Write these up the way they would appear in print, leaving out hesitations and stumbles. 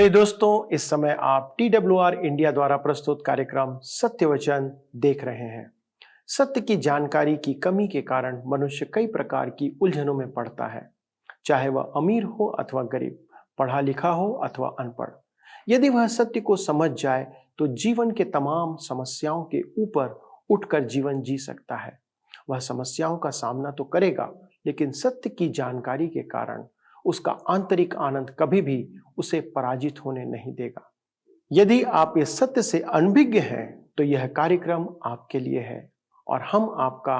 प्रिय दोस्तों, इस समय आप TWR इंडिया द्वारा प्रस्तुत कार्यक्रम सत्य वचन देख रहे हैं। सत्य की जानकारी की कमी के कारण मनुष्य कई प्रकार की उलझनों में पड़ता है, चाहे वह अमीर हो अथवा गरीब, पढ़ा लिखा हो अथवा अनपढ़। यदि वह सत्य को समझ जाए तो जीवन के तमाम समस्याओं के ऊपर उठकर जीवन जी सकता है। वह समस्याओं का सामना तो करेगा, लेकिन सत्य की जानकारी के कारण उसका आंतरिक आनंद कभी भी उसे पराजित होने नहीं देगा। यदि आप इस सत्य से अनभिज्ञ हैं तो यह कार्यक्रम आपके लिए है और हम आपका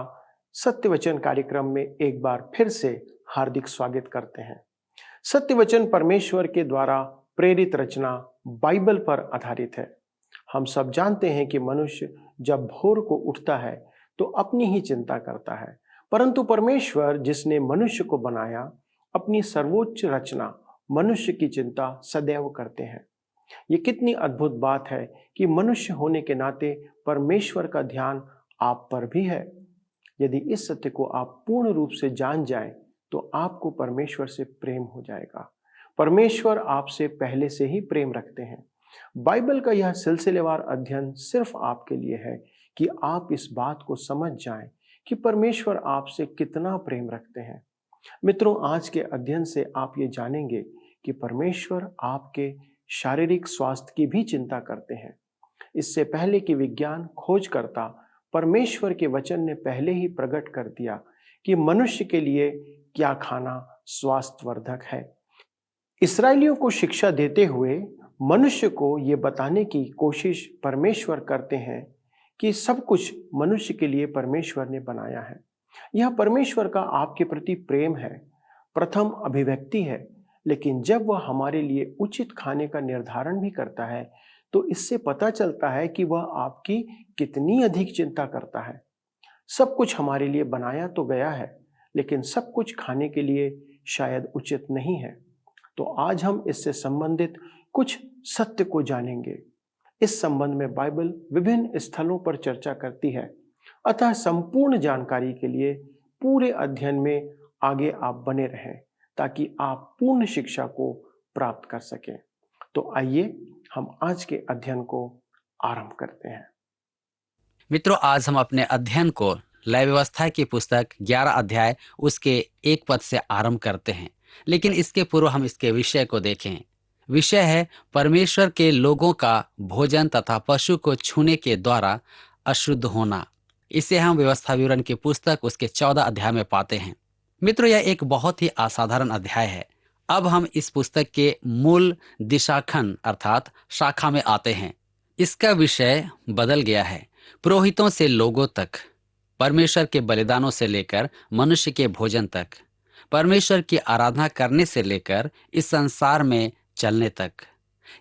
सत्य वचन कार्यक्रम में एक बार फिर से हार्दिक स्वागत करते हैं। सत्य वचन परमेश्वर के द्वारा प्रेरित रचना बाइबल पर आधारित है। हम सब जानते हैं कि मनुष्य जब भोर को उठता है तो अपनी ही चिंता करता है, परंतु परमेश्वर जिसने मनुष्य को बनाया अपनी सर्वोच्च रचना मनुष्य की चिंता सदैव करते हैं। ये कितनी अद्भुत बात है कि मनुष्य होने के नाते परमेश्वर का ध्यान आप पर भी है। यदि इस सत्य को आप पूर्ण रूप से जान जाएं तो आपको परमेश्वर से प्रेम हो जाएगा। परमेश्वर आपसे पहले से ही प्रेम रखते हैं। बाइबल का यह सिलसिलेवार अध्ययन सिर्फ आपके लिए है कि आप इस बात को समझ जाएं कि परमेश्वर आपसे कितना प्रेम रखते हैं। मित्रों, आज के अध्ययन से आप ये जानेंगे कि परमेश्वर आपके शारीरिक स्वास्थ्य की भी चिंता करते हैं। इससे पहले कि विज्ञान खोजकर्ता परमेश्वर के वचन ने पहले ही प्रकट कर दिया कि मनुष्य के लिए क्या खाना स्वास्थ्यवर्धक है। इस्राएलियों को शिक्षा देते हुए मनुष्य को ये बताने की कोशिश परमेश्वर करते हैं कि सब कुछ मनुष्य के लिए परमेश्वर ने बनाया है। यह परमेश्वर का आपके प्रति प्रेम है, प्रथम अभिव्यक्ति है। लेकिन जब वह हमारे लिए उचित खाने का निर्धारण भी करता है तो इससे पता चलता है कि वह आपकी कितनी अधिक चिंता करता है। सब कुछ हमारे लिए बनाया तो गया है, लेकिन सब कुछ खाने के लिए शायद उचित नहीं है। तो आज हम इससे संबंधित कुछ सत्य को जानेंगे। इस संबंध में बाइबल विभिन्न स्थलों पर चर्चा करती है। अतः संपूर्ण जानकारी के लिए पूरे अध्ययन में आगे आप बने रहें ताकि आप पूर्ण शिक्षा को प्राप्त कर सकें। तो आइए हम आज के अध्ययन को आरंभ करते हैं। मित्रों, आज हम अपने अध्ययन को लय व्यवस्था की पुस्तक 11 अध्याय उसके 1 पद से आरंभ करते हैं। लेकिन इसके पूर्व हम इसके विषय को देखें। विषय है परमेश्वर के लोगों का भोजन तथा पशु को छूने के द्वारा अशुद्ध होना। इसे हम व्यवस्था विवरण की पुस्तक उसके 14 अध्याय में पाते हैं। मित्रों, यह एक बहुत ही असाधारण अध्याय है। अब हम इस पुस्तक के मूल दिशाखंड अर्थात शाखा में आते हैं। इसका विषय बदल गया है। पुरोहितों से लोगों तक, परमेश्वर के बलिदानों से लेकर मनुष्य के भोजन तक, परमेश्वर की आराधना करने से लेकर इस संसार में चलने तक,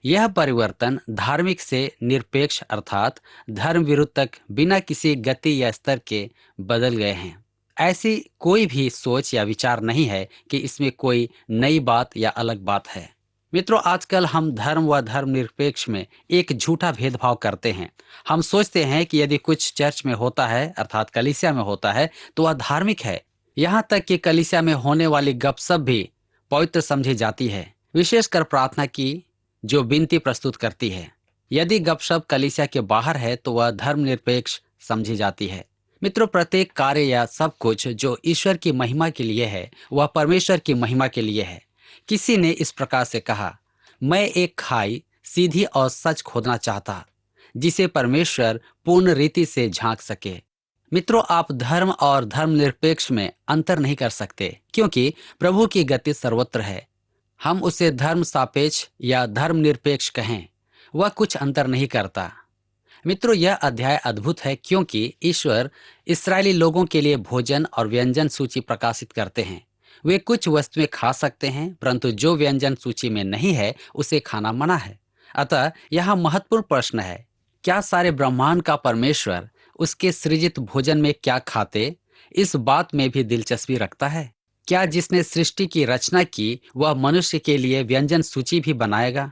यह परिवर्तन धार्मिक से निरपेक्ष अर्थात धर्म विरुद्ध तक बिना किसी गति या स्तर के बदल गए हैं। ऐसी कोई भी सोच या विचार नहीं है कि इसमें कोई नई बात या अलग बात है। मित्रों, आजकल हम धर्म व धर्मनिरपेक्ष में एक झूठा भेदभाव करते हैं। हम सोचते हैं कि यदि कुछ चर्च में होता है अर्थात कलीसिया में होता है तो वह धार्मिक है। यहाँ तक कि कलीसिया में होने वाली गपशप भी पवित्र समझी जाती है, विशेषकर प्रार्थना की जो विनती प्रस्तुत करती है। यदि गपशप कलीसिया के बाहर है तो वह धर्मनिरपेक्ष समझी जाती है। मित्रों, प्रत्येक कार्य या सब कुछ जो ईश्वर की महिमा के लिए है वह परमेश्वर की महिमा के लिए है। किसी ने इस प्रकार से कहा, मैं एक खाई सीधी और सच खोदना चाहता जिसे परमेश्वर पूर्ण रीति से झांक सके। मित्रों, आप धर्म और धर्मनिरपेक्ष में अंतर नहीं कर सकते, क्योंकि प्रभु की गति सर्वत्र है। हम उसे धर्म सापेक्ष या धर्मनिरपेक्ष कहें, वह कुछ अंतर नहीं करता। मित्रों, यह अध्याय अद्भुत है क्योंकि ईश्वर इस्राएली लोगों के लिए भोजन और व्यंजन सूची प्रकाशित करते हैं। वे कुछ वस्तुएं खा सकते हैं, परंतु जो व्यंजन सूची में नहीं है उसे खाना मना है। अतः यह महत्वपूर्ण प्रश्न है, क्या सारे ब्रह्मांड का परमेश्वर उसके सृजित भोजन में क्या खाते, इस बात में भी दिलचस्पी रखता है? क्या जिसने सृष्टि की रचना की वह मनुष्य के लिए व्यंजन सूची भी बनाएगा?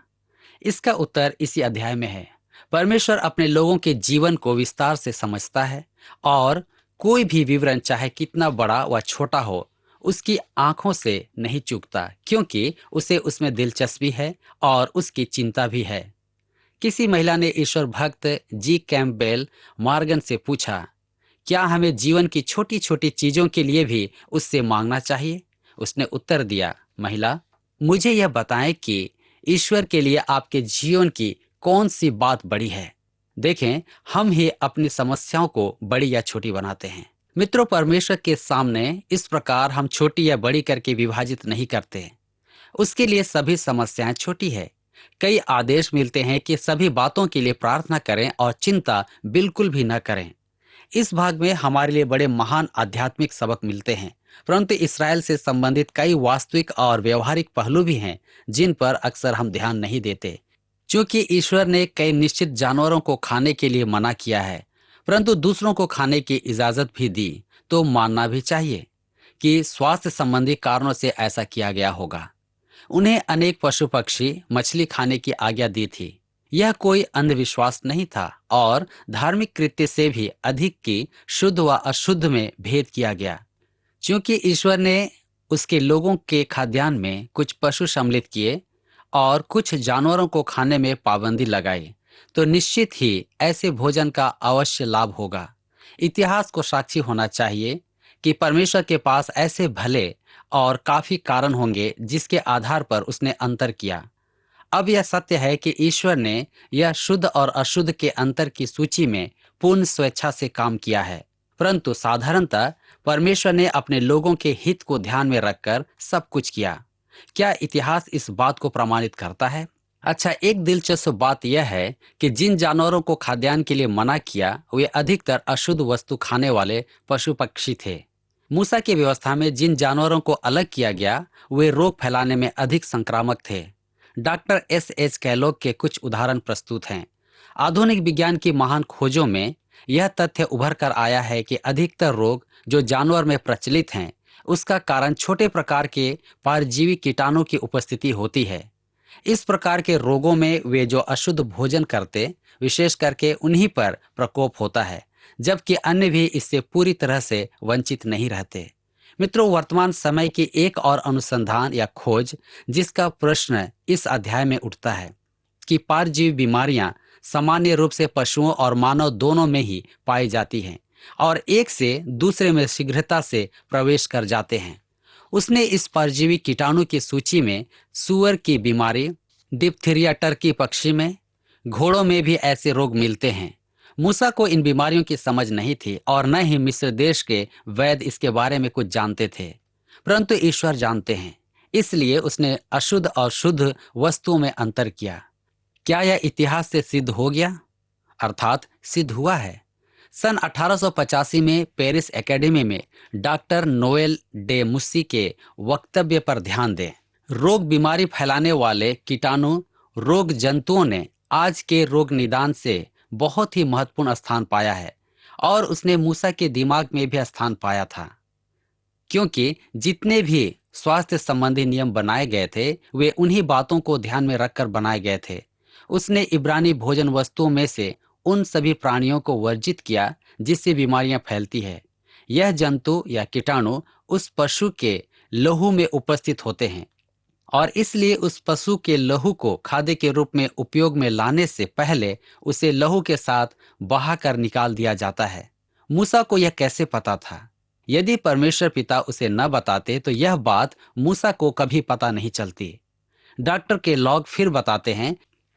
इसका उत्तर इसी अध्याय में है। परमेश्वर अपने लोगों के जीवन को विस्तार से समझता है और कोई भी विवरण चाहे कितना बड़ा व छोटा हो उसकी आंखों से नहीं चूकता, क्योंकि उसे उसमें दिलचस्पी है और उसकी चिंता भी है। किसी महिला ने ईश्वर भक्त जी कैम्पबेल मॉर्गन से पूछा, क्या हमें जीवन की छोटी छोटी चीजों के लिए भी उससे मांगना चाहिए? उसने उत्तर दिया, महिला, मुझे यह बताएं कि ईश्वर के लिए आपके जीवन की कौन सी बात बड़ी है। देखें, हम ही अपनी समस्याओं को बड़ी या छोटी बनाते हैं। मित्रों, परमेश्वर के सामने इस प्रकार हम छोटी या बड़ी करके विभाजित नहीं करते। उसके लिए सभी समस्याएं छोटी है। कई आदेश मिलते हैं कि सभी बातों के लिए प्रार्थना करें और चिंता बिल्कुल भी न करें। इस भाग में हमारे लिए बड़े महान आध्यात्मिक सबक मिलते हैं, परंतु इसराइल से संबंधित कई वास्तविक और व्यवहारिक पहलू भी हैं जिन पर अक्सर हम ध्यान नहीं देते। क्योंकि ईश्वर ने कई निश्चित जानवरों को खाने के लिए मना किया है, परंतु दूसरों को खाने की इजाजत भी दी, तो मानना भी चाहिए कि स्वास्थ्य संबंधी कारणों से ऐसा किया गया होगा। उन्हें अनेक पशु पक्षी मछली खाने की आज्ञा दी थी। यह कोई अंधविश्वास नहीं था और धार्मिक कृत्य से भी अधिक की शुद्ध व अशुद्ध में भेद किया गया। क्योंकि ईश्वर ने उसके लोगों के खाद्यान्न में कुछ पशु सम्मिलित किए और कुछ जानवरों को खाने में पाबंदी लगाई, तो निश्चित ही ऐसे भोजन का अवश्य लाभ होगा। इतिहास को साक्षी होना चाहिए कि परमेश्वर के पास ऐसे भले और काफी कारण होंगे जिसके आधार पर उसने अंतर किया। अब यह सत्य है कि ईश्वर ने यह शुद्ध और अशुद्ध के अंतर की सूची में पूर्ण स्वेच्छा से काम किया है, परंतु साधारणतः परमेश्वर ने अपने लोगों के हित को ध्यान में रखकर सब कुछ किया। क्या इतिहास इस बात को प्रमाणित करता है? अच्छा, एक दिलचस्प बात यह है कि जिन जानवरों को खाद्यान्न के लिए मना किया वे अधिकतर अशुद्ध वस्तु खाने वाले पशु पक्षी थे। मूसा की व्यवस्था में जिन जानवरों को अलग किया गया वे रोग फैलाने में अधिक संक्रामक थे। Doctor S.H. कैलोग के कुछ उदाहरण प्रस्तुत हैं। आधुनिक विज्ञान की महान खोजों में यह तथ्य उभर कर आया है कि अधिकतर रोग जो जानवर में प्रचलित हैं उसका कारण छोटे प्रकार के परजीवी कीटाणु की उपस्थिति होती है। इस प्रकार के रोगों में वे जो अशुद्ध भोजन करते, विशेष करके उन्हीं पर प्रकोप होता है, जबकि अन्य भी इससे पूरी तरह से वंचित नहीं रहते। मित्रों, वर्तमान समय की एक और अनुसंधान या खोज जिसका प्रश्न इस अध्याय में उठता है कि परजीवी बीमारियां सामान्य रूप से पशुओं और मानव दोनों में ही पाई जाती हैं और एक से दूसरे में शीघ्रता से प्रवेश कर जाते हैं। उसने इस परजीवी कीटाणु की सूची में सुअर की बीमारी, डिप्थीरिया, टर्की पक्षी में, घोड़ों में भी ऐसे रोग मिलते हैं। मूसा को इन बीमारियों की समझ नहीं थी और न ही मिस्र देश के वैद्य इसके बारे में कुछ जानते थे, परंतु ईश्वर जानते हैं, इसलिए उसने अशुद्ध और शुद्ध वस्तुओं में अंतर किया। क्या यह इतिहास से सिद्ध हो गया? अर्थात सिद्ध हुआ है। सन 1885 में पेरिस एकेडमी में डॉक्टर नोएल डे मुस्सी के वक्तव्य पर ध्यान दें। रोग बीमारी फैलाने वाले कीटाणु रोग जंतुओं ने आज के रोग निदान से बहुत ही महत्वपूर्ण स्थान पाया है और उसने मूसा के दिमाग में भी स्थान पाया था, क्योंकि जितने भी स्वास्थ्य संबंधी नियम बनाए गए थे वे उन्हीं बातों को ध्यान में रखकर बनाए गए थे। उसने इब्रानी भोजन वस्तुओं में से उन सभी प्राणियों को वर्जित किया जिससे बीमारियां फैलती है। यह जंतु या कीटाणु उस पशु के लहू में उपस्थित होते हैं और इसलिए उस पशु के लहू को खाद्य के रूप में उपयोग में लाने से पहले उसे लहू के साथ बहाकर निकाल दिया जाता है। मूसा को यह कैसे पता था? यदि परमेश्वर पिता उसे न बताते तो यह बात मूसा को कभी पता नहीं चलती। डॉक्टर के लॉग फिर बताते हैं,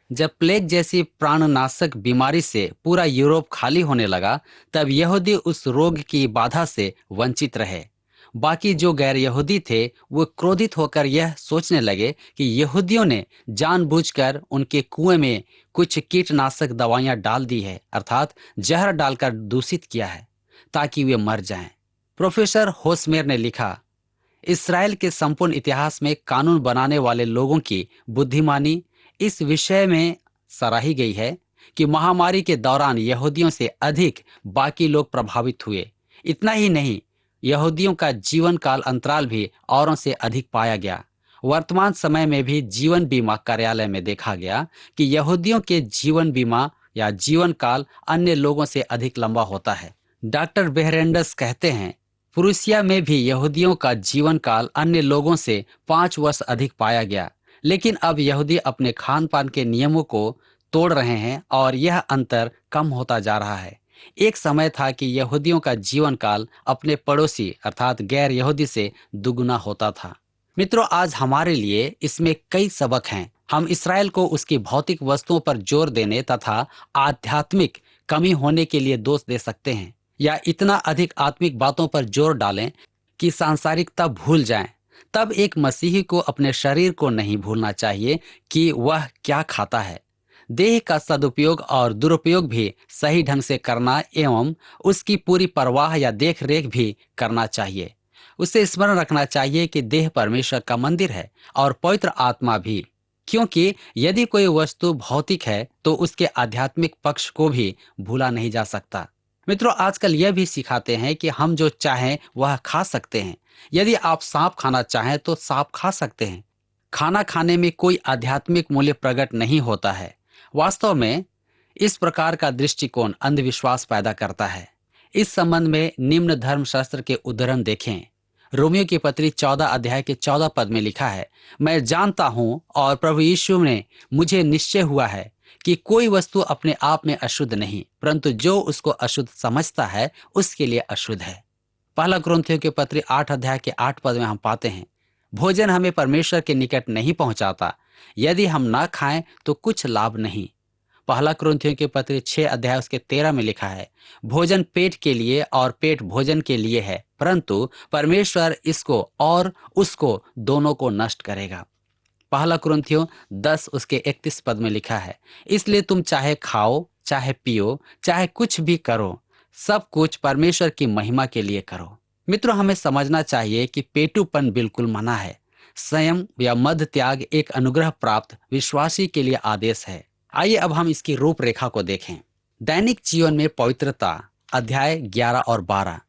जब प्लेग जैसी प्राणनाशक बीमारी से पूरा यूरोप खाली होने लगा तब यहूदी उस रोग की बाधा से वंचित रहे। बाकी जो गैर यहूदी थे वो क्रोधित होकर यह सोचने लगे कि यहूदियों ने जानबूझकर उनके कुएं में कुछ कीटनाशक दवाइयां डाल दी है, अर्थात जहर डालकर दूषित किया है ताकि वे मर जाएं। प्रोफेसर होसमेर ने लिखा, इसराइल के संपूर्ण इतिहास में कानून बनाने वाले लोगों की बुद्धिमानी इस विषय में सराही गई है कि महामारी के दौरान यहूदियों से अधिक बाकी लोग प्रभावित हुए। इतना ही नहीं, यहूदियों का जीवन काल अंतराल भी औरों से अधिक पाया गया। वर्तमान समय में भी जीवन बीमा कार्यालय में देखा गया कि यहूदियों के जीवन बीमा या जीवन काल अन्य लोगों से अधिक लंबा होता है। डॉक्टर बेहरेंडस कहते हैं, प्रूसिया में भी यहूदियों का जीवन काल अन्य लोगों से 5 वर्ष अधिक पाया गया, लेकिन अब यहूदी अपने खान पान के नियमों को तोड़ रहे हैं और यह अंतर कम होता जा रहा है। एक समय था कि यहूदियों का जीवन काल अपने पड़ोसी अर्थात गैर यहूदी से दुगुना होता था। मित्रों, आज हमारे लिए इसमें कई सबक हैं। हम इसराइल को उसकी भौतिक वस्तुओं पर जोर देने तथा आध्यात्मिक कमी होने के लिए दोष दे सकते हैं, या इतना अधिक आत्मिक बातों पर जोर डालें कि सांसारिकता भूल जाएं। तब एक मसीही को अपने शरीर को नहीं भूलना चाहिए कि वह क्या खाता है। देह का सदुपयोग और दुरुपयोग भी सही ढंग से करना एवं उसकी पूरी परवाह या देख रेख भी करना चाहिए। उसे स्मरण रखना चाहिए कि देह परमेश्वर का मंदिर है और पवित्र आत्मा भी, क्योंकि यदि कोई वस्तु भौतिक है तो उसके आध्यात्मिक पक्ष को भी भूला नहीं जा सकता। मित्रों, आजकल यह भी सिखाते हैं कि हम जो चाहें वह खा सकते हैं। यदि आप सांप खाना चाहें तो सांप खा सकते हैं। खाना खाने में कोई आध्यात्मिक मूल्य प्रकट नहीं होता है। वास्तव में इस प्रकार का दृष्टिकोण अंधविश्वास पैदा करता है। इस संबंध में निम्न धर्मशास्त्र के उदाहरण देखें। रोमियो की पत्री 14 अध्याय के 14 पद में लिखा है, मैं जानता हूं और प्रभु यीशु ने मुझे निश्चय हुआ है कि कोई वस्तु अपने आप में अशुद्ध नहीं, परंतु जो उसको अशुद्ध समझता है उसके लिए अशुद्ध है। पहला कुरिन्थियों की पत्री 8 अध्याय के 8 पद में हम पाते हैं, भोजन हमें परमेश्वर के निकट नहीं पहुंचाता, यदि हम ना खाएं तो कुछ लाभ नहीं। पहला कुरिन्थियों की पत्री 6 अध्याय उसके 13 में लिखा है, भोजन पेट के लिए और पेट भोजन के लिए है, परंतु परमेश्वर इसको और उसको दोनों को नष्ट करेगा। पहला कुरिन्थियों 10 उसके 31 पद में लिखा है, इसलिए तुम चाहे खाओ चाहे पियो चाहे कुछ भी करो, सब कुछ परमेश्वर की महिमा के लिए करो। मित्रों, हमें समझना चाहिए कि पेटूपन बिल्कुल मना है। संयम या मध्य त्याग एक अनुग्रह प्राप्त विश्वासी के लिए आदेश है। आइए अब हम इसकी रूपरेखा को देखें। दैनिक जीवन में पवित्रता अध्याय 11 और 12,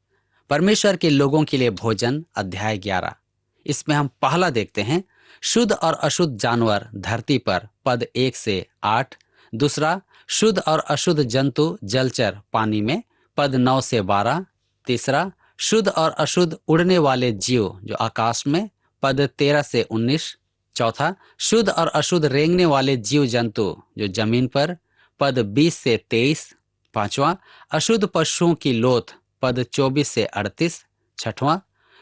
परमेश्वर के लोगों के लिए भोजन अध्याय 11। इसमें हम पहला देखते हैं, शुद्ध और अशुद्ध जानवर धरती पर पद 1 से 8। दूसरा, शुद्ध और अशुद्ध जंतु जलचर पानी में पद 9 से 12। तीसरा, शुद्ध और अशुद्ध उड़ने वाले जीव जो आकाश में पद 13 से 19। चौथा, शुद्ध और अशुद्ध रेंगने वाले जीव जंतु जो जमीन पर पद 20 से 23। पांचवा, अशुद्ध पशुओं की लोथ पद 24 से 38। छठवां,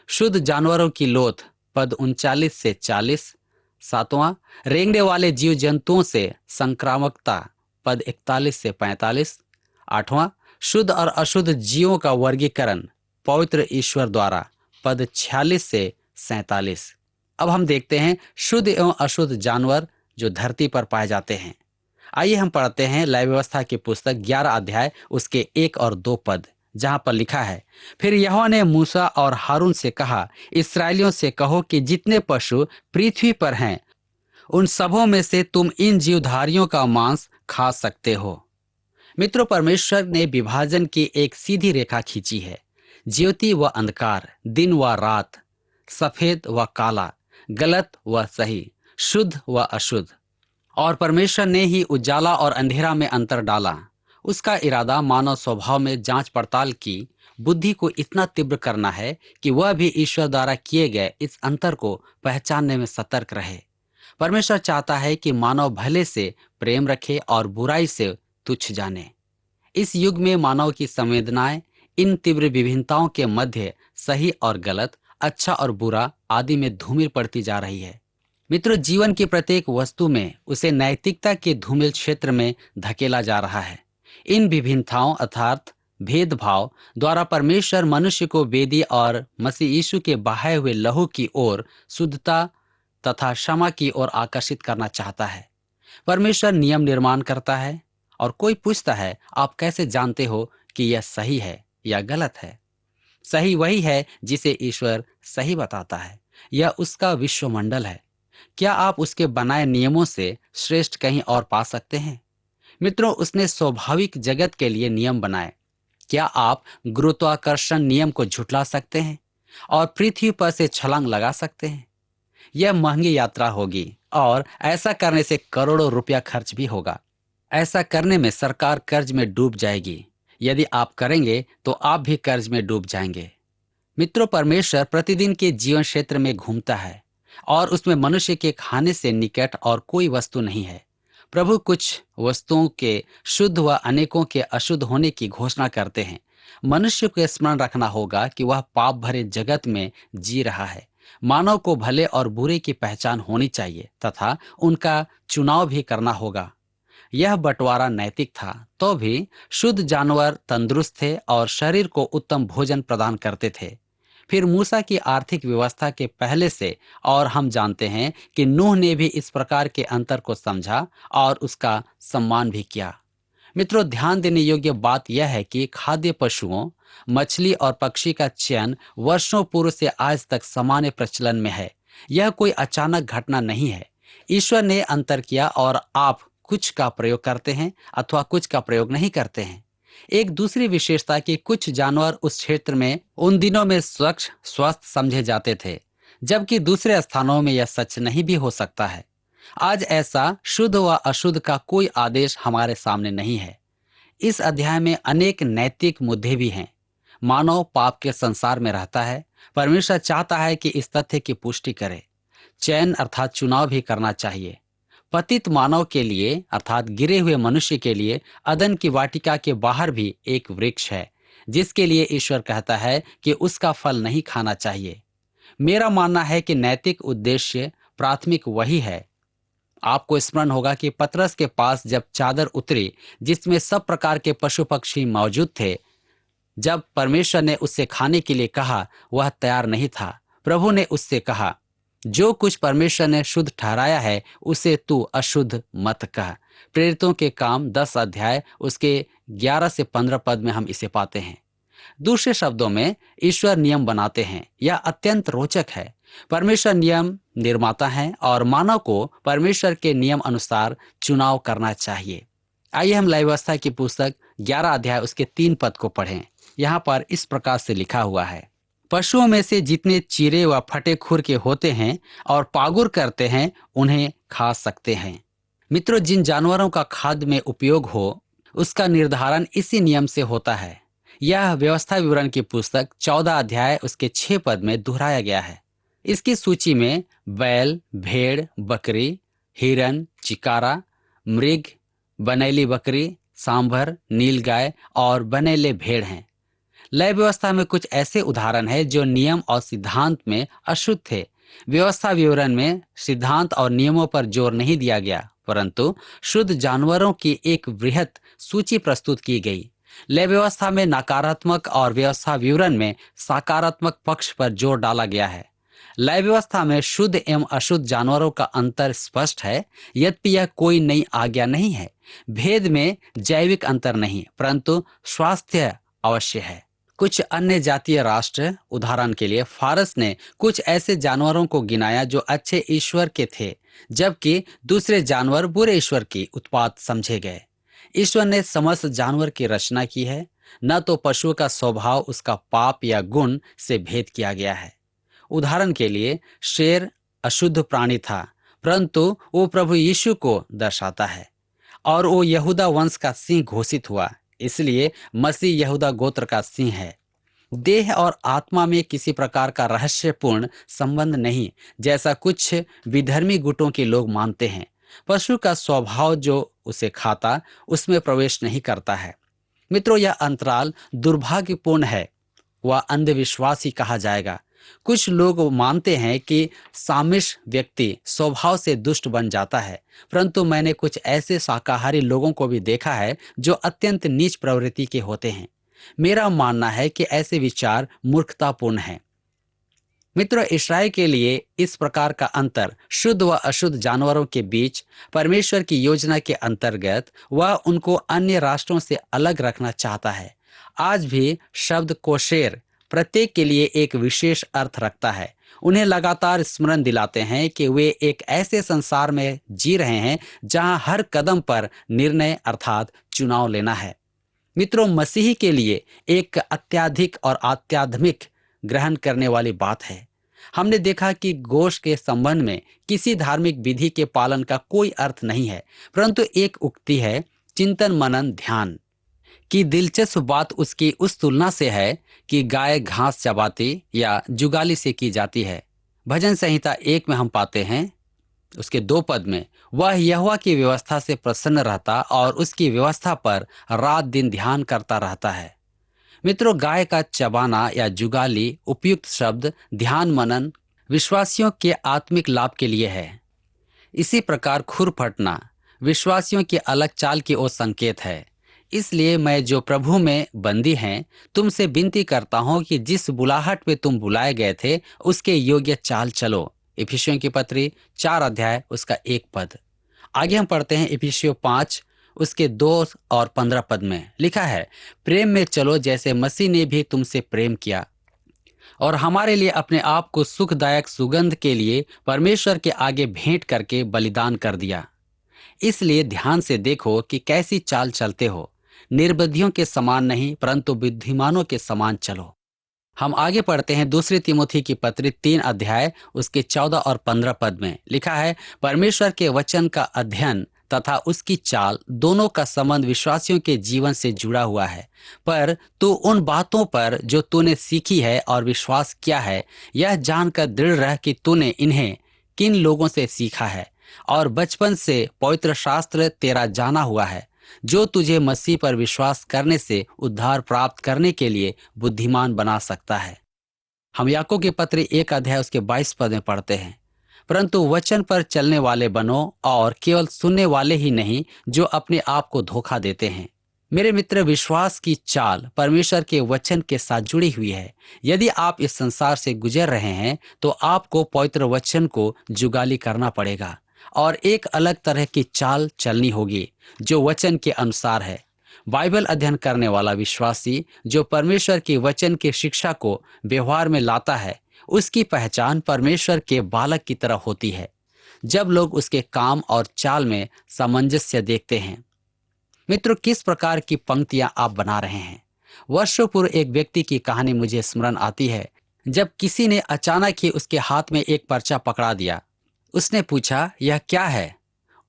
शुद्ध जानवरों की लोथ पद 39 से 40। सातवां, रेंगने वाले जीव जंतुओं से संक्रामकता पद 41 से 45। आठवां, शुद्ध और अशुद्ध जीवों का वर्गीकरण पवित्र ईश्वर द्वारा पद 46 से 47। अब हम देखते हैं शुद्ध एवं अशुद्ध जानवर जो धरती पर पाए जाते हैं। आइए हम पढ़ते हैं लय व्यवस्था की पुस्तक 11 अध्याय उसके 1 और 2 पद, जहां पर लिखा है, फिर यहोवा ने मूसा और हारून से कहा, इस्राएलियों से कहो कि जितने पशु पृथ्वी पर हैं उन सबों में से तुम इन जीवधारियों का मांस खा सकते हो। मित्रों, परमेश्वर ने विभाजन की एक सीधी रेखा खींची है। ज्योति व अंधकार, दिन व रात, सफेद व काला, गलत व सही, शुद्ध व अशुद्ध। और परमेश्वर ने ही उजाला और अंधेरा में अंतर डाला। उसका इरादा मानव स्वभाव में जांच पड़ताल की बुद्धि को इतना तीव्र करना है कि वह भी ईश्वर द्वारा किए गए इस अंतर को पहचानने में सतर्क रहे। परमेश्वर चाहता है कि मानव भले से प्रेम रखे और बुराई से तुच्छ जाने। इस युग में मानव की संवेदनाएं इन तीव्र विभिन्नताओं के मध्य सही और गलत, अच्छा और बुरा आदि में धूमिल पड़ती जा रही है। मित्रों, जीवन की प्रत्येक वस्तु में उसे नैतिकता के धूमिल क्षेत्र में धकेला जा रहा है। इन विभिन्नताओं अर्थात भेदभाव द्वारा परमेश्वर मनुष्य को वेदी और मसीह यीशु के बहाए हुए लहू की ओर, शुद्धता तथा क्षमा की ओर आकर्षित करना चाहता है। परमेश्वर नियम निर्माण करता है और कोई पूछता है, आप कैसे जानते हो कि यह सही है या गलत है? सही वही है जिसे ईश्वर सही बताता है। यह उसका विश्वमंडल है। क्या आप उसके बनाए नियमों से श्रेष्ठ कहीं और पा सकते हैं? मित्रों, उसने स्वाभाविक जगत के लिए नियम बनाए। क्या आप गुरुत्वाकर्षण नियम को झुठला सकते हैं और पृथ्वी पर से छलांग लगा सकते हैं? यह महंगी यात्रा होगी और ऐसा करने से करोड़ों रुपया खर्च भी होगा। ऐसा करने में सरकार कर्ज में डूब जाएगी। यदि आप करेंगे तो आप भी कर्ज में डूब जाएंगे। मित्रों, परमेश्वर प्रतिदिन के जीवन क्षेत्र में घूमता है और उसमें मनुष्य के खाने से निकट और कोई वस्तु नहीं है। प्रभु कुछ वस्तुओं के शुद्ध व अनेकों के अशुद्ध होने की घोषणा करते हैं। मनुष्य को स्मरण रखना होगा कि वह पाप भरे जगत में जी रहा है। मानव को भले और बुरे की पहचान होनी चाहिए तथा उनका चुनाव भी करना होगा। यह बंटवारा नैतिक था तो भी शुद्ध जानवर तंदुरुस्त थे और शरीर को उत्तम भोजन प्रदान करते थे। फिर मूसा की आर्थिक व्यवस्था के पहले से और हम जानते हैं कि नूह ने भी इस प्रकार के अंतर को समझा और उसका सम्मान भी किया। मित्रों, ध्यान देने योग्य बात यह है कि खाद्य पशुओं, मछली और पक्षी का चयन वर्षों पूर्व से आज तक सामान्य प्रचलन में है। यह कोई अचानक घटना नहीं है। ईश्वर ने अंतर किया और आप कुछ का प्रयोग करते हैं अथवा कुछ का प्रयोग नहीं करते हैं। एक दूसरी विशेषता कि कुछ जानवर उस क्षेत्र में उन दिनों में स्वच्छ स्वस्थ समझे जाते थे, जबकि दूसरे स्थानों में यह सच नहीं भी हो सकता है। आज ऐसा शुद्ध व अशुद्ध का कोई आदेश हमारे सामने नहीं है। इस अध्याय में अनेक नैतिक मुद्दे भी हैं। मानव पाप के संसार में रहता है। परमेश्वर चाहता है कि इस तथ्य की पुष्टि करे। चयन अर्थात चुनाव भी करना चाहिए। पतित मानव के लिए अर्थात गिरे हुए मनुष्य के लिए अदन की वाटिका के बाहर भी एक वृक्ष है, जिसके लिए ईश्वर कहता है कि उसका फल नहीं खाना चाहिए। मेरा मानना है कि नैतिक उद्देश्य प्राथमिक वही है। आपको स्मरण होगा कि पतरस के पास जब चादर उतरी जिसमें सब प्रकार के पशु पक्षी मौजूद थे, जब परमेश्वर ने उससे खाने के लिए कहा, वह तैयार नहीं था। प्रभु ने उससे कहा, जो कुछ परमेश्वर ने शुद्ध ठहराया है उसे तू अशुद्ध मत कह। प्रेरितों के काम 10 अध्याय उसके 11 से 15 पद में हम इसे पाते हैं। दूसरे शब्दों में ईश्वर नियम बनाते हैं। यह अत्यंत रोचक है। परमेश्वर नियम निर्माता है और मानव को परमेश्वर के नियम अनुसार चुनाव करना चाहिए। आइए हम लाइव व्यवस्था की पुस्तक 11 अध्याय उसके 3 पद को पढ़ें। यहाँ पर इस प्रकार से लिखा हुआ है, पशुओं में से जितने चीरे व फटे खुर के होते हैं और पागुर करते हैं उन्हें खा सकते हैं। मित्रों, जिन जानवरों का खाद्य में उपयोग हो उसका निर्धारण इसी नियम से होता है। यह व्यवस्था विवरण की पुस्तक 14 अध्याय उसके 6 पद में दोहराया गया है। इसकी सूची में बैल, भेड़, बकरी, हिरन, चिकारा, मृग, बनेली बकरी, सांभर, नीलगाय और बनेले भेड़ हैं। लय व्यवस्था में कुछ ऐसे उदाहरण हैं जो नियम और सिद्धांत में अशुद्ध थे। व्यवस्था विवरण में सिद्धांत और नियमों पर जोर नहीं दिया गया, परंतु शुद्ध जानवरों की एक वृहत सूची प्रस्तुत की गई। लय व्यवस्था में नकारात्मक और व्यवस्था विवरण में सकारात्मक पक्ष पर जोर डाला गया है। लय व्यवस्था में शुद्ध एवं अशुद्ध जानवरों का अंतर स्पष्ट है, यद्यपि यह कोई नई आज्ञा नहीं है। भेद में जैविक अंतर नहीं, परंतु स्वास्थ्य अवश्य है। कुछ अन्य जातीय राष्ट्र, उदाहरण के लिए फारस ने कुछ ऐसे जानवरों को गिनाया जो अच्छे ईश्वर के थे, जबकि दूसरे जानवर बुरे ईश्वर की उत्पाद समझे गए। ईश्वर ने समस्त जानवर की रचना की है, न तो पशु का स्वभाव उसका पाप या गुण से भेद किया गया है। उदाहरण के लिए शेर अशुद्ध प्राणी था, परंतु वो प्रभु यीशु को दर्शाता है और वो यहूदा वंश का सिंह घोषित हुआ, इसलिए मसीह यहूदा गोत्र का सिंह है। देह और आत्मा में किसी प्रकार का रहस्यपूर्ण संबंध नहीं, जैसा कुछ विधर्मी गुटों के लोग मानते हैं। पशु का स्वभाव जो उसे खाता उसमें प्रवेश नहीं करता है। मित्रों, यह अंतराल दुर्भाग्यपूर्ण है, वह अंधविश्वास ही कहा जाएगा। कुछ लोग मानते हैं कि सामिश व्यक्ति स्वभाव से दुष्ट बन जाता है, परंतु मैंने कुछ ऐसे शाकाहारी लोगों को भी देखा है जो अत्यंत नीच प्रवृत्ति के होते हैं। मेरा मानना है कि ऐसे विचार मूर्खतापूर्ण हैं। मित्रों, इस्राएल के लिए इस प्रकार का अंतर शुद्ध व अशुद्ध जानवरों के बीच परमेश्वर की योजना के अंतर्गत वह उनको अन्य राष्ट्रों से अलग रखना चाहता है। आज भी शब्द कोशेर प्रत्येक के लिए एक विशेष अर्थ रखता है। उन्हें लगातार स्मरण दिलाते हैं कि वे एक ऐसे संसार में जी रहे हैं जहां हर कदम पर निर्णय अर्थात चुनाव लेना है। मित्रों, मसीही के लिए एक अत्याधिक और आध्यात्मिक ग्रहण करने वाली बात है। हमने देखा कि गोश्त के संबंध में किसी धार्मिक विधि के पालन का कोई अर्थ नहीं है, परंतु एक उक्ति है, चिंतन मनन ध्यान। कि दिलचस्प बात उसकी उस तुलना से है कि गाय घास चबाती या जुगाली से की जाती है। भजन संहिता 1 में हम पाते हैं, उसके 2 पद में, वह यहोवा की व्यवस्था से प्रसन्न रहता और उसकी व्यवस्था पर रात दिन ध्यान करता रहता है। मित्रों, गाय का चबाना या जुगाली उपयुक्त शब्द ध्यान मनन विश्वासियों के आत्मिक लाभ के लिए है। इसी प्रकार खुर फटना विश्वासियों की अलग चाल की ओर संकेत है। इसलिए मैं जो प्रभु में बंदी हैं तुमसे विनती करता हूं कि जिस बुलाहट में तुम बुलाए गए थे उसके योग्य चाल चलो। इफिसियों की पत्री 4 अध्याय उसका 1 पद। आगे हम पढ़ते हैं इफिसियों 5 उसके 2 और 15 पद में लिखा है, प्रेम में चलो जैसे मसीह ने भी तुमसे प्रेम किया और हमारे लिए अपने आप को सुखदायक सुगंध के लिए परमेश्वर के आगे भेंट करके बलिदान कर दिया। इसलिए ध्यान से देखो कि कैसी चाल चलते हो, निर्बुद्धियों के समान नहीं परंतु बुद्धिमानों के समान चलो। हम आगे पढ़ते हैं दूसरी तिमोथी की पत्री 3 अध्याय उसके 14 और 15 पद में लिखा है, परमेश्वर के वचन का अध्ययन तथा उसकी चाल दोनों का संबंध विश्वासियों के जीवन से जुड़ा हुआ है। पर तू उन बातों पर जो तूने सीखी है और विश्वास किया है यह जानकर दृढ़ रह कि तूने इन्हें किन लोगों से सीखा है और बचपन से पवित्र शास्त्र तेरा जाना हुआ है, जो तुझे मसीह पर विश्वास करने से उद्धार प्राप्त करने के लिए बुद्धिमान बना सकता है। हम याकूब की पत्री 1 अध्याय उसके 22 पद में पढ़ते हैं, परंतु वचन पर चलने वाले बनो और केवल सुनने वाले ही नहीं जो अपने आप को धोखा देते हैं। मेरे मित्र, विश्वास की चाल परमेश्वर के वचन के साथ जुड़ी हुई है। यदि आप इस संसार से गुजर रहे हैं तो आपको पवित्र वचन को जुगाली करना पड़ेगा और एक अलग तरह की चाल चलनी होगी जो वचन के अनुसार है। बाइबल अध्ययन करने वाला विश्वासी जो परमेश्वर के वचन की शिक्षा को व्यवहार में लाता है उसकी पहचान परमेश्वर के बालक की तरह होती है जब लोग उसके काम और चाल में सामंजस्य देखते हैं। मित्रों, किस प्रकार की पंक्तियां आप बना रहे हैं? वर्षों पूर्व एक व्यक्ति की कहानी मुझे स्मरण आती है, जब किसी ने अचानक ही उसके हाथ में एक पर्चा पकड़ा दिया। उसने पूछा, यह क्या है?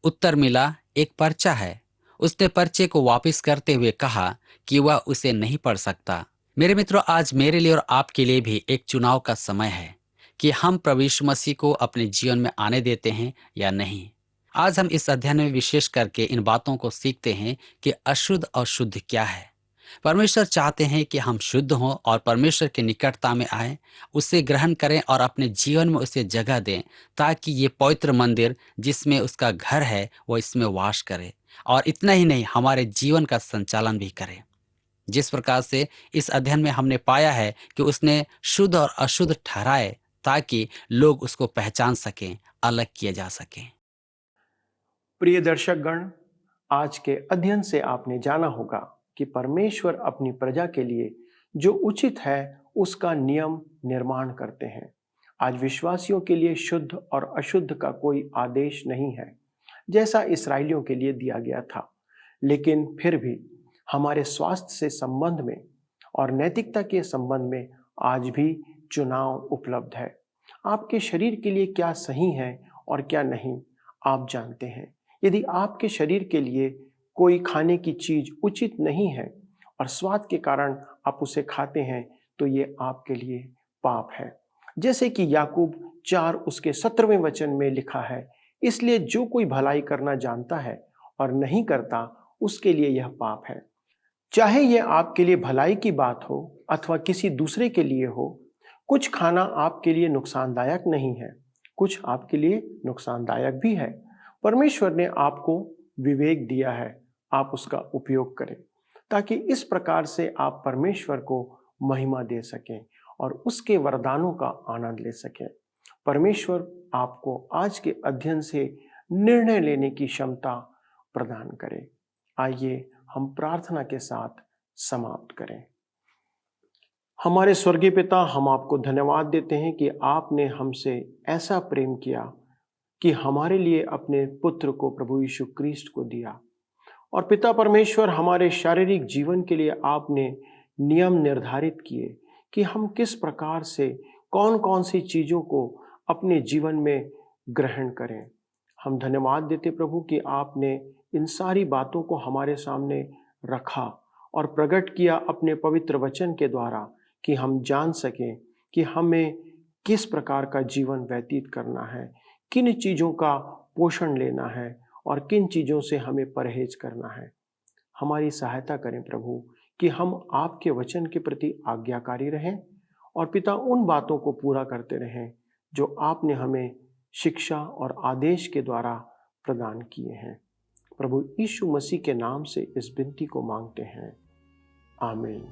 उत्तर मिला, एक पर्चा है। उसने पर्चे को वापस करते हुए कहा कि वह उसे नहीं पढ़ सकता। मेरे मित्रों, आज मेरे लिए और आपके लिए भी एक चुनाव का समय है कि हम प्रभु यीशु मसीह को अपने जीवन में आने देते हैं या नहीं। आज हम इस अध्ययन में विशेष करके इन बातों को सीखते हैं कि अशुद्ध और शुद्ध क्या है। परमेश्वर चाहते हैं कि हम शुद्ध हों और परमेश्वर की निकटता में आए, उसे ग्रहण करें और अपने जीवन में उसे जगह दें, ताकि ये पवित्र मंदिर जिसमें उसका घर है वो इसमें वास करे और इतना ही नहीं, हमारे जीवन का संचालन भी करे। जिस प्रकार से इस अध्ययन में हमने पाया है कि उसने शुद्ध और अशुद्ध ठहराए ताकि लोग उसको पहचान सकें, अलग किए जा सकें। प्रिय दर्शकगण, आज के अध्ययन से आपने जाना होगा कि परमेश्वर अपनी प्रजा के लिए जो उचित है उसका नियम निर्माण करते हैं। आज विश्वासियों के लिए शुद्ध और अशुद्ध का कोई आदेश नहीं है जैसा इस्राएलियों के लिए दिया गया था, लेकिन फिर भी हमारे स्वास्थ्य से संबंध में और नैतिकता के संबंध में आज भी चुनाव उपलब्ध है। आपके शरीर के लिए क्या सही है और क्या नहीं आप जानते हैं। यदि आपके शरीर के लिए कोई खाने की चीज उचित नहीं है और स्वाद के कारण आप उसे खाते हैं तो ये आपके लिए पाप है। जैसे कि याकूब 4 उसके 17वें वचन में लिखा है, इसलिए जो कोई भलाई करना जानता है और नहीं करता उसके लिए यह पाप है। चाहे यह आपके लिए भलाई की बात हो अथवा किसी दूसरे के लिए हो, कुछ खाना आपके लिए नुकसानदायक नहीं है, कुछ आपके लिए नुकसानदायक भी है। परमेश्वर ने आपको विवेक दिया है, आप उसका उपयोग करें ताकि इस प्रकार से आप परमेश्वर को महिमा दे सकें और उसके वरदानों का आनंद ले सकें। परमेश्वर आपको आज के अध्ययन से निर्णय लेने की क्षमता प्रदान करे। आइए हम प्रार्थना के साथ समाप्त करें। हमारे स्वर्गीय पिता, हम आपको धन्यवाद देते हैं कि आपने हमसे ऐसा प्रेम किया कि हमारे लिए अपने पुत्र को प्रभु यीशु क्रिस्ट को दिया। और पिता परमेश्वर, हमारे शारीरिक जीवन के लिए आपने नियम निर्धारित किए कि हम किस प्रकार से कौन कौन सी चीज़ों को अपने जीवन में ग्रहण करें। हम धन्यवाद देते प्रभु कि आपने इन सारी बातों को हमारे सामने रखा और प्रकट किया अपने पवित्र वचन के द्वारा कि हम जान सकें कि हमें किस प्रकार का जीवन व्यतीत करना है, किन चीज़ों का पोषण लेना है और किन चीज़ों से हमें परहेज करना है। हमारी सहायता करें प्रभु कि हम आपके वचन के प्रति आज्ञाकारी रहें और पिता उन बातों को पूरा करते रहें जो आपने हमें शिक्षा और आदेश के द्वारा प्रदान किए हैं। प्रभु यीशु मसीह के नाम से इस विनती को मांगते हैं, आमीन।